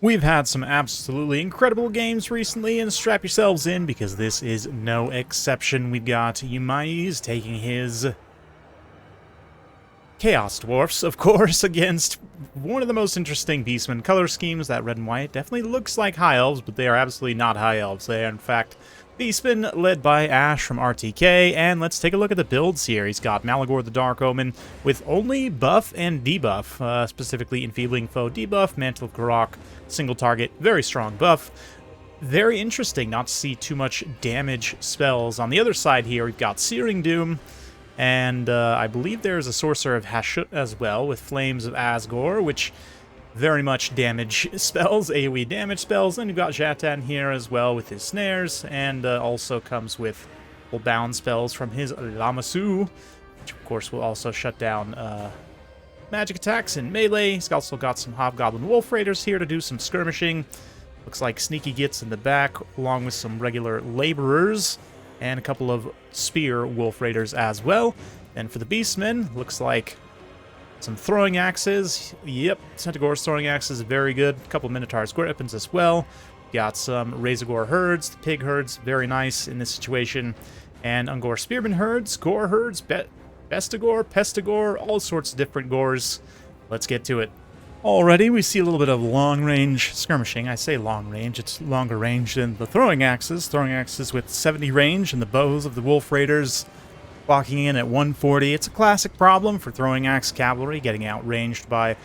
We've had some absolutely incredible games recently, and strap yourselves in because this is no exception. We've got Yumi's taking his Chaos Dwarfs, of course, against one of the most interesting Beastmen color schemes. That red and white definitely looks like High Elves, but they are absolutely not High Elves. They are, in fact, Beastmen led by Ash from RTK, and let's take a look at the builds here. He's got Malagor the Dark Omen with only buff and debuff, specifically Enfeebling Foe debuff, Mantle of Garok, single target, very strong buff. Very interesting not to see too much damage spells. On the other side here, we've got Searing Doom, and I believe there's a Sorcerer of Hashut as well with Flames of Asgore, which very much damage spells, AoE damage spells. And you've got Jatan here as well with his snares, and also comes with full bound spells from his Lamasu, which of course will also shut down magic attacks in melee. He's also got some Hobgoblin Wolf Raiders here to do some skirmishing. Looks like Sneaky Gits in the back, along with some regular Laborers, and a couple of Spear Wolf Raiders as well. And for the Beastmen, looks like some throwing axes. Yep, Centaur's throwing axes, very good. A couple of Minotaur's weapons as well. Got some Razorgore herds, the pig herds, very nice in this situation. And Ungor spearman herds, gore herds, Bestigore, Pestigore, all sorts of different gores. Let's get to it. Already, we see a little bit of long-range skirmishing. I say long-range, it's longer range than the throwing axes. Throwing axes with 70 range, and the bows of the Wolf Raiders clocking in at 140. It's a classic problem for throwing axe cavalry, getting outranged by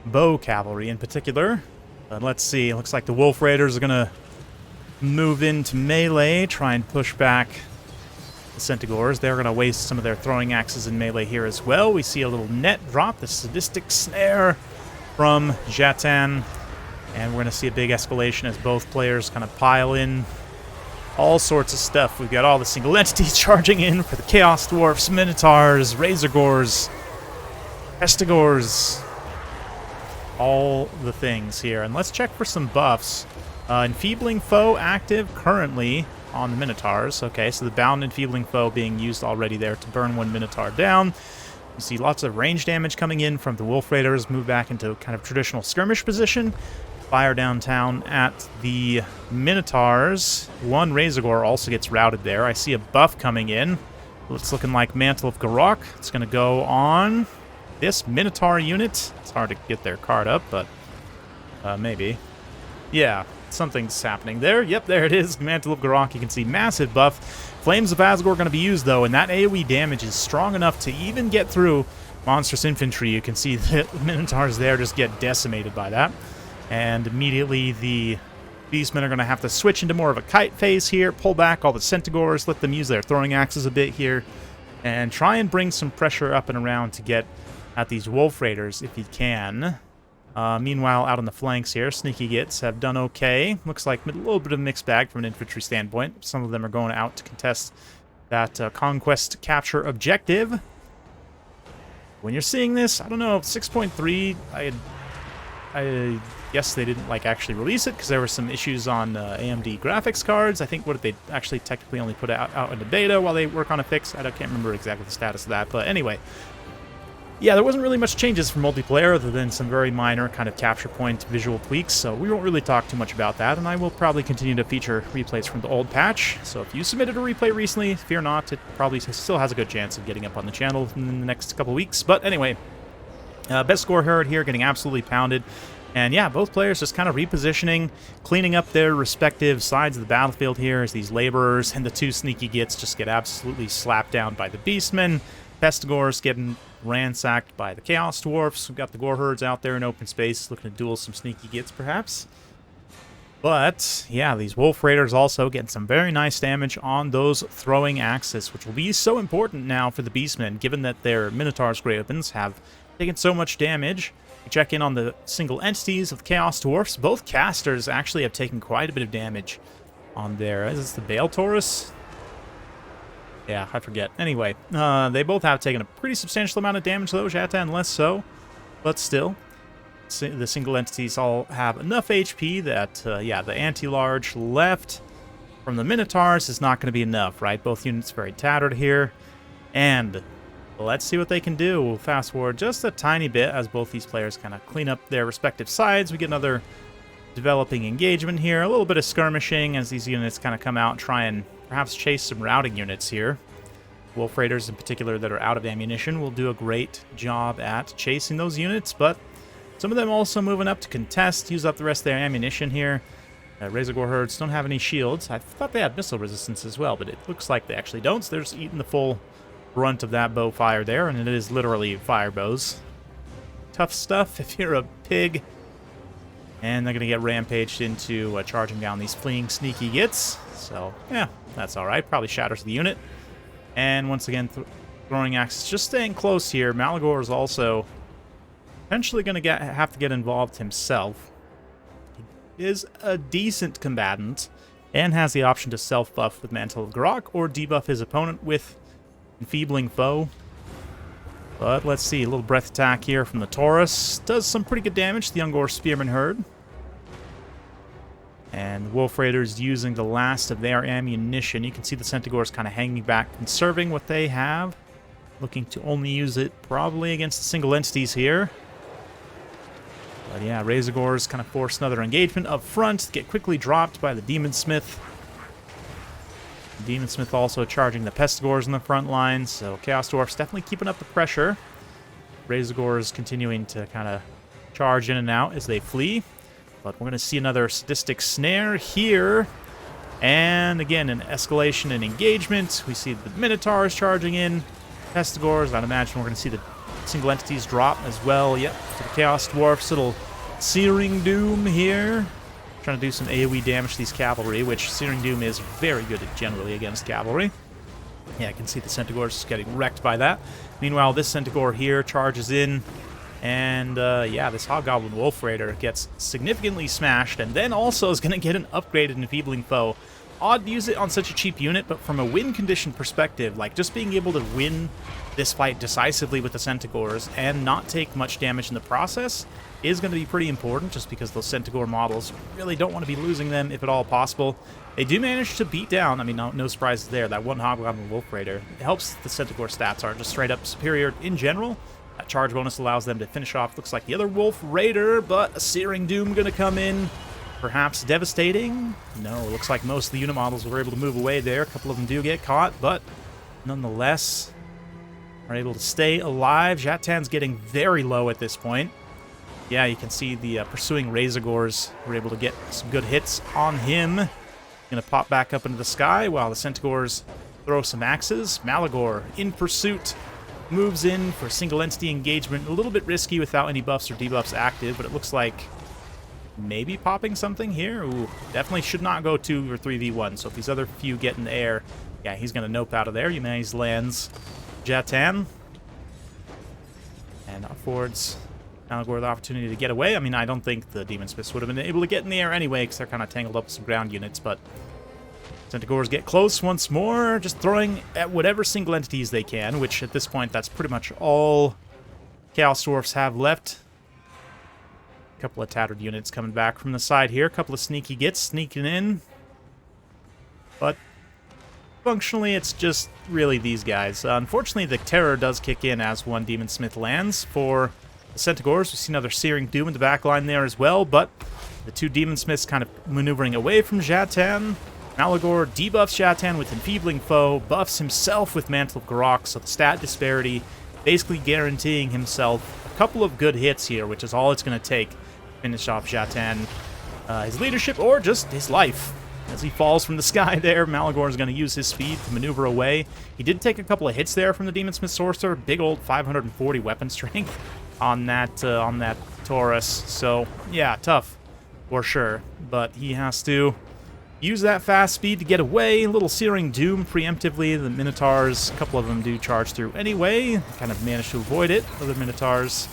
bow cavalry in particular. But let's see, it looks like the Wolf Raiders are going to move into melee, try and push back the Centaurs. They're going to waste some of their throwing axes in melee here as well. We see a little net drop, the sadistic snare from Jatan, and we're going to see a big escalation as both players kind of pile in all sorts of stuff. We've got all the single entities charging in for the Chaos Dwarfs, Minotaurs, Razorgores, Pestigores, all the things here. And let's check for some buffs. Enfeebling Foe active currently on the Minotaurs. Okay, so the bound Enfeebling Foe being used already there to burn one Minotaur down. You see lots of range damage coming in from the Wolf Raiders, move back into kind of traditional skirmish position. Fire downtown at the Minotaurs. One Razorgore also gets routed there. I see a buff coming in. It's looking like Mantle of Garok. It's going to go on this Minotaur unit. It's hard to get their card up, but maybe. Yeah, something's happening there. Yep, there it is. Mantle of Garok. You can see massive buff. Flames of Asgore going to be used, though, and that AoE damage is strong enough to even get through Monstrous Infantry. You can see the Minotaurs there just get decimated by that. And immediately the Beastmen are going to have to switch into more of a kite phase here, pull back all the Centaurs, let them use their throwing axes a bit here, and try and bring some pressure up and around to get at these Wolf Raiders if he can. Meanwhile, out on the flanks here, Sneaky Gits have done okay. Looks like a little bit of a mixed bag from an infantry standpoint. Some of them are going out to contest that conquest capture objective. When you're seeing this, I don't know, 6.3, I guess they didn't actually release it because there were some issues on AMD graphics cards. I think what they actually technically only put out in the beta while they work on a fix. I can't remember exactly the status of that, but anyway. Yeah, there wasn't really much changes for multiplayer other than some very minor kind of capture point visual tweaks, so we won't really talk too much about that, and I will probably continue to feature replays from the old patch. So if you submitted a replay recently, fear not, it probably still has a good chance of getting up on the channel in the next couple weeks. But anyway, best score herd here getting absolutely pounded. And yeah, both players just kind of repositioning, cleaning up their respective sides of the battlefield here as these Laborers and the two Sneaky Gits just get absolutely slapped down by the Beastmen. Pestigores getting ransacked by the Chaos Dwarfs. We've got the Gore Herds out there in open space looking to duel some Sneaky Gits perhaps. But yeah, these Wolf Raiders also getting some very nice damage on those throwing axes, which will be so important now for the Beastmen, given that their Minotaur's great weapons have taken so much damage. We check in on the single entities of the Chaos Dwarfs. Both casters actually have taken quite a bit of damage on there. Is this the Bale Taurus? Yeah, I forget. Anyway, they both have taken a pretty substantial amount of damage, though. Jatan less so, but still. The single entities all have enough HP that, yeah, the anti-large left from the Minotaurs is not going to be enough, right? Both units very tattered here. And let's see what they can do. We'll fast forward just a tiny bit as both these players kind of clean up their respective sides. We get another developing engagement here. A little bit of skirmishing as these units kind of come out and try and perhaps chase some routing units here. Wolf Raiders in particular that are out of ammunition will do a great job at chasing those units, but some of them also moving up to contest, use up the rest of their ammunition here. Razorgore herds don't have any shields. I thought they had missile resistance as well, but it looks like they actually don't, so they're just eating the full brunt of that bow fire there, and it is literally fire bows. Tough stuff if you're a pig. And they're going to get rampaged into charging down these fleeing sneaky gits. So, yeah, that's alright. Probably shatters the unit. And once again, throwing axes just staying close here. Malagor is also potentially going to have to get involved himself. He is a decent combatant and has the option to self-buff with Mantle of Grok or debuff his opponent with Enfeebling Foe. But let's see, a little breath attack here from the Taurus. Does some pretty good damage to the Ungor Spearman herd. And the Wolf Raiders using the last of their ammunition. You can see the Centaurs kind of hanging back, conserving what they have. Looking to only use it probably against the single entities here. But yeah, Razorgores kind of force another engagement up front. Get quickly dropped by the Demon Smith. Demon Smith also charging the Pestigores in the front line, so Chaos Dwarfs definitely keeping up the pressure. Razorgores continuing to kind of charge in and out as they flee. But we're going to see another Sadistic Snare here. And again, an escalation in engagement. We see the Minotaurs charging in. Pestigores, I'd imagine we're going to see the single entities drop as well. Yep, to the Chaos Dwarfs, little Searing Doom here. Trying to do some AoE damage to these cavalry, which Searing Doom is very good at generally against cavalry. Yeah, I can see the Centaurs getting wrecked by that. Meanwhile, this Centaur here charges in, and yeah, this Hobgoblin Wolf Raider gets significantly smashed, and then also is going to get an upgraded Enfeebling Foe. Odd to use it on such a cheap unit, but from a win condition perspective, like just being able to win this fight decisively with the Centaurs and not take much damage in the process is going to be pretty important, just because those Centaur models really don't want to be losing them if at all possible. They do manage to beat down, I mean, no surprises there, that one Hobgoblin Wolf Raider. It helps the Centaur stats are just straight up superior in general. That charge bonus allows them to finish off, looks like the other Wolf Raider, but a Searing Doom going to come in. Perhaps devastating? No, it looks like most of the unit models were able to move away there. A couple of them do get caught, but nonetheless are able to stay alive. Jatan's getting very low at this point. Yeah, you can see the pursuing Razorgores were able to get some good hits on him. Gonna pop back up into the sky while the Centaurs throw some axes. Malagor in pursuit. Moves in for single entity engagement. A little bit risky without any buffs or debuffs active, but it looks like maybe popping something here. Ooh, definitely should not go 2 or 3v1. So if these other few get in the air, yeah, he's gonna nope out of there. Eumenes lands Jatan and affords Malagor the opportunity to get away. I mean, I don't think the Demon Smiths would have been able to get in the air anyway, because they're kind of tangled up with some ground units, but Centaurs get close once more, just throwing at whatever single entities they can, which at this point, that's pretty much all Chaos Dwarfs have left. A couple of tattered units coming back from the side here, a couple of sneaky gits sneaking in, but functionally, it's just really these guys. Unfortunately, the Terror does kick in as one Demon Smith lands for the Centaurs. We see another Searing Doom in the back line there as well, but the two Demon Smiths kind of maneuvering away from Jatan. Malagor debuffs Jatan with Enfeebling Foe, buffs himself with Mantle of Garok, so the stat disparity basically guaranteeing himself a couple of good hits here, which is all it's going to take to finish off Jatan, his leadership, or just his life. As he falls from the sky there, Malagor is going to use his speed to maneuver away. He did take a couple of hits there from the Demon Smith Sorcerer, big old 540 weapon strength on that Taurus. So, yeah, tough for sure. But he has to use that fast speed to get away. A little Searing Doom preemptively. The Minotaurs, a couple of them do charge through anyway. Kind of managed to avoid it. Other Minotaurs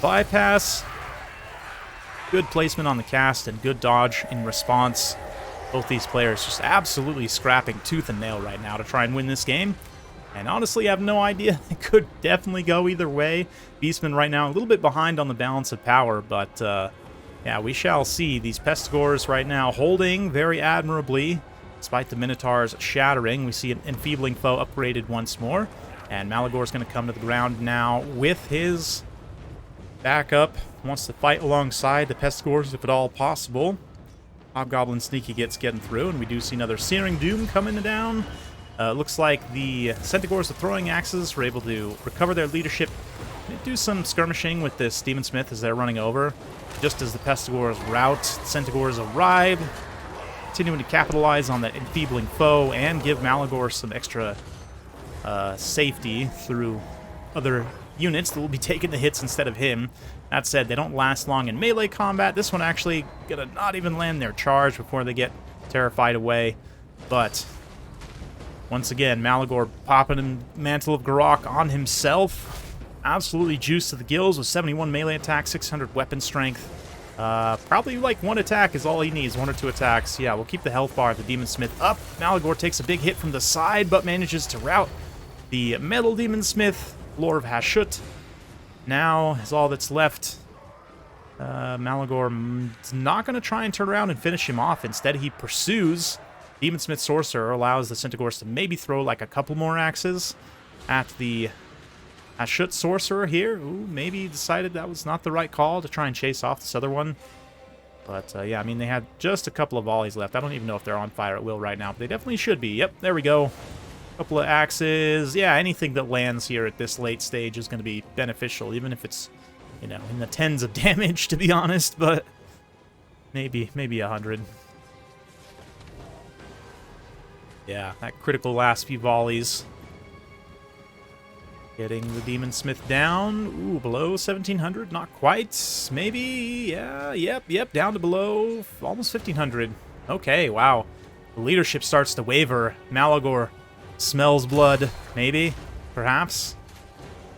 bypass. Good placement on the cast and good dodge in response. Both these players just absolutely scrapping tooth and nail right now to try and win this game. And honestly, I have no idea. It could definitely go either way. Beastmen right now a little bit behind on the balance of power, but yeah, we shall see. These Pestigores right now holding very admirably, despite the Minotaurs shattering. We see an Enfeebling Foe upgraded once more, and Malagor's going to come to the ground now with his back up, wants to fight alongside the Pestigors if at all possible. Hobgoblin Sneaky gets getting through, and we do see another Searing Doom coming down. Looks like the Centaurs with throwing axes were able to recover their leadership, do some skirmishing with this Demon Smith as they're running over. Just as the Pestigors rout, Centaurs arrive, continuing to capitalize on that enfeebling foe and give Malagor some extra safety through other units that will be taking the hits instead of him. That said, they don't last long in melee combat. This one actually gonna not even land their charge before they get terrified away. But once again, Malagor popping a Mantle of Garrock on himself. Absolutely juiced to the gills with 71 melee attack, 600 weapon strength. Probably like one attack is all he needs, 1 or 2 attacks. Yeah, we'll keep the health bar of the Demon Smith up. Malagor takes a big hit from the side, but manages to rout the Metal Demon Smith. Lore of Hashut now is all that's left. Malagor is not going to try and turn around and finish him off. Instead, he pursues. Demon Smith Sorcerer allows the Centaurs to maybe throw like a couple more axes at the Hashut Sorcerer here. Ooh, maybe decided that was not the right call to try and chase off this other one. But, yeah, I mean, they had just a couple of volleys left. I don't even know if they're on fire at will right now, but they definitely should be. Yep, there we go. Couple of axes. Yeah, anything that lands here at this late stage is going to be beneficial, even if it's, you know, in the tens of damage, to be honest, but maybe 100. Yeah, that critical last few volleys. Getting the Demon Smith down. Ooh, below 1700, not quite. Maybe, yeah, yep, down to below almost 1500. Okay, wow. The leadership starts to waver. Malagor smells blood, maybe, perhaps.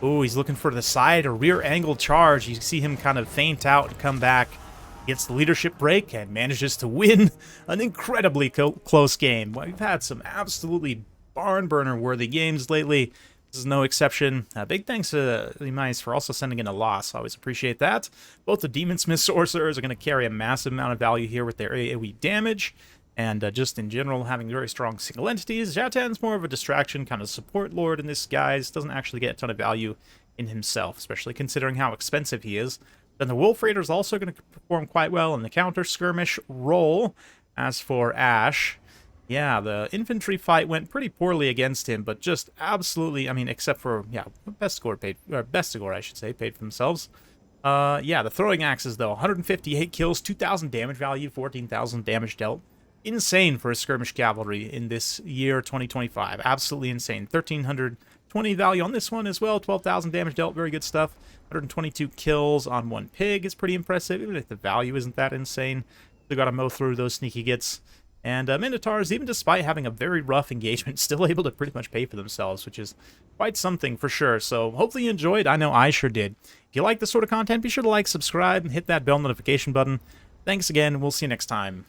Ooh, he's looking for the side or rear angle charge. You see him kind of faint out and come back. Gets the leadership break and manages to win an incredibly close game. We've had some absolutely barn burner worthy games lately. This is no exception. Big thanks to the mice for also sending in a loss. Always appreciate that. Both the Demon Smith Sorcerers are going to carry a massive amount of value here with their AoE damage. And just in general, having very strong single entities. Jatan's more of a distraction, kind of support lord in this guise. Doesn't actually get a ton of value in himself, especially considering how expensive he is. Then the Wolf Raider is also going to perform quite well in the counter-skirmish role. As for Ash, yeah, the infantry fight went pretty poorly against him, but just absolutely, I mean, except for, yeah, Bestigor, I should say, paid for themselves. Yeah, the throwing axes, though, 158 kills, 2,000 damage value, 14,000 damage dealt. Insane for a skirmish cavalry in this year 2025. Absolutely insane. 1,320 value on this one as well. 12,000 damage dealt. Very good stuff. 122 kills on 1 pig is pretty impressive, even if the value isn't that insane. Still got to mow through those sneaky gits. And Minotaurs, even despite having a very rough engagement, still able to pretty much pay for themselves, which is quite something for sure. So hopefully you enjoyed. I know I sure did. If you like this sort of content, be sure to like, subscribe, and hit that bell notification button. Thanks again. We'll see you next time.